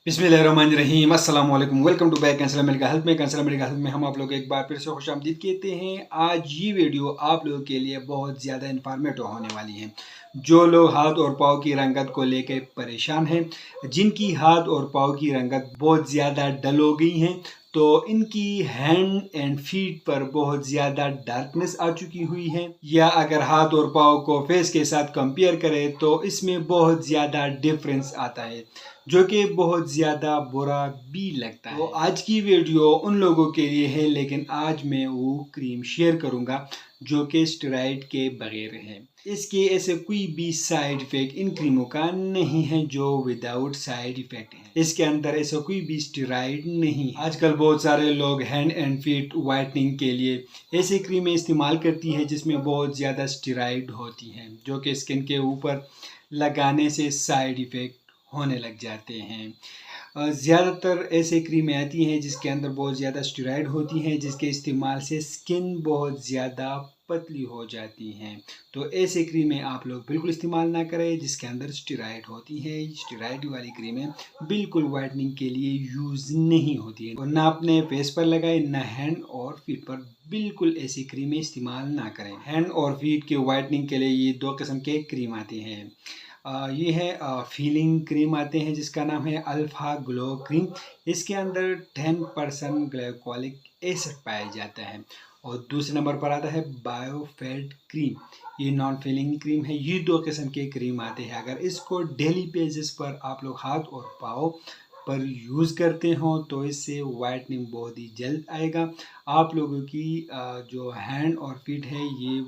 बिस्मिल्लाहिर्रहमानिर्रहीम अस्सलाम वालेकुम welcome to back cancer medical health में। कैंसर मेडिकल हेल्थ में हम आप लोग एक बार फिर से खुशामदीद कहते हैं। आज ये वीडियो आप लोगों के लिए बहुत ज़्यादा इन्फॉर्मेटिव होने वाली है। जो लोग हाथ और पाँव की रंगत को लेकर परेशान हैं, जिनकी हाथ और पाँव की रंगत बहुत ज़्यादा डल हो गई हैं, तो इनकी हैंड एंड फीट पर बहुत ज़्यादा डार्कनेस आ चुकी हुई है, या अगर हाथ और पाँव को फेस के साथ कंपेयर करें तो इसमें बहुत ज़्यादा डिफरेंस आता है, जो कि बहुत ज़्यादा बुरा भी लगता है। तो आज की वीडियो उन लोगों के लिए है, लेकिन आज मैं वो क्रीम शेयर करूंगा जो कि स्टेरॉइड के बगैर है। इसके ऐसे कोई भी साइड इफेक्ट इन क्रीमों का नहीं है जो विदाउट साइड इफेक्ट है। इसके अंदर ऐसा कोई भी स्टेरॉइड नहीं है। आजकल बहुत सारे लोग हैंड एंड फीट वाइटनिंग के लिए ऐसी क्रीमें इस्तेमाल करती है जिसमें बहुत ज़्यादा स्टेरॉइड होती हैं, जो कि स्किन के ऊपर लगाने से साइड इफेक्ट होने लग जाते हैं। ज़्यादातर ऐसे क्रीमें आती हैं जिसके अंदर बहुत ज़्यादा स्टेरॉइड होती हैं, जिसके इस्तेमाल से स्किन बहुत ज़्यादा पतली हो जाती हैं। तो ऐसे क्रीमें आप लोग बिल्कुल इस्तेमाल ना करें जिसके अंदर स्टेरॉइड होती हैं। स्टेरॉइड वाली क्रीमें बिल्कुल वाइटनिंग के लिए यूज़ नहीं होती हैं, और ना अपने फेस पर लगाए, ना हैंड और फीट पर। बिल्कुल ऐसी क्रीमें इस्तेमाल ना करें। हैंड और फीट के वाइटनिंग के लिए ये दो किस्म के क्रीम आते हैं। ये है फीलिंग क्रीम आते हैं जिसका नाम है अल्फा ग्लो क्रीम। इसके अंदर 10% ग्लाइकोलिक एसिड पाया जाता है। और दूसरे नंबर पर आता है बायोफेट क्रीम। ये नॉन फीलिंग क्रीम है। ये दो किस्म के क्रीम आते हैं। अगर इसको डेली बेसिस पर आप लोग हाथ और पाँव पर यूज़ करते हो तो इससे वाइटनिंग बहुत ही जल्द आएगा। आप लोगों की जो हैंड और फीट है ये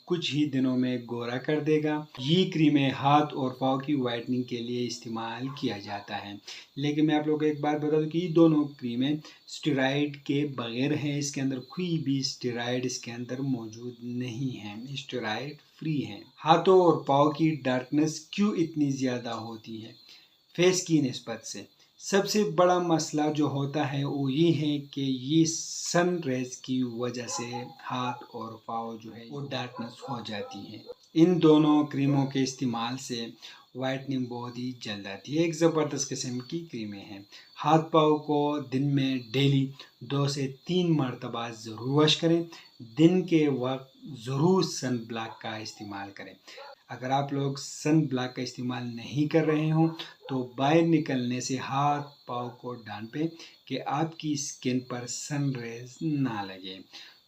कुछ ही दिनों में गोरा कर देगा। ये क्रीमें हाथ और पाँव की वाइटनिंग के लिए इस्तेमाल किया जाता है। लेकिन मैं आप लोगों को एक बात बता दूं कि ये दोनों क्रीमें स्टेरॉइड के बगैर हैं। इसके अंदर कोई भी स्टेरॉइड इसके अंदर मौजूद नहीं है, स्टेरॉइड फ्री है। हाथों और पाँव की डार्कनेस क्यों इतनी ज़्यादा होती है फेस की निस्बत से? सबसे बड़ा मसला जो होता है वो ये है कि ये सन रेज की वजह से हाथ और पाँव जो है वो डार्कनेस हो जाती है। इन दोनों क्रीमों के इस्तेमाल से वाइटनिंग बहुत ही जल्द आती है। एक ज़बरदस्त किस्म की क्रीमें हैं। हाथ पाँव को दिन में डेली 2 से 3 मरतबा ज़रूर वॉश करें। दिन के वक्त ज़रूर सन ब्लॉक का इस्तेमाल करें। अगर आप लोग सन ब्लॉक का इस्तेमाल नहीं कर रहे हो तो बाहर निकलने से हाथ पाँव को ढांपें कि आपकी स्किन पर सन रेज ना लगे।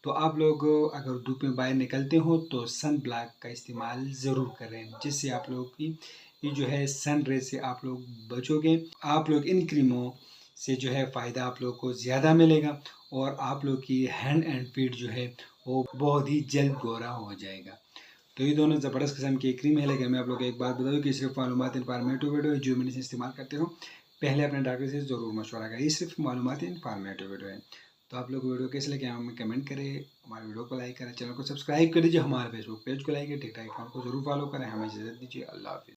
तो आप लोग अगर धूप में बाहर निकलते हो तो सन ब्लॉक का इस्तेमाल ज़रूर करें, जिससे आप लोग की ये जो है सन रेज से आप लोग बचोगे। आप लोग इन क्रीमों से जो है फ़ायदा आप लोग को ज़्यादा मिलेगा, और आप लोग की हैंड एंड फीट जो है वो बहुत ही जल्द गोरा हो जाएगा। तो ये दोनों ज़बरदस्त किस्म की क्रीम है। लेकिन मैं आप लोग को एक बात बता दूँ कि सिर्फ मालूमात इन्फॉर्मेटिव वीडियो है। जो मैंने इसे इस्तेमाल करते हो पहले अपने डॉक्टर से ज़रूर मशवरा करें। ये सिर्फ मालूमात इन्फॉर्मेटिव वीडियो है। तो आप लोग वीडियो कैसे लगे हमें कमेंट करें, हमारे वीडियो को लाइक करें, चैनल को सब्सक्राइब कर दीजिए, हमारे फेसबुक पेज को लाइक करें, टिकटॉक अकाउंट को जरूर फॉलो करें। हमें इजाज़त दीजिए। अल्लाह हाफिज़।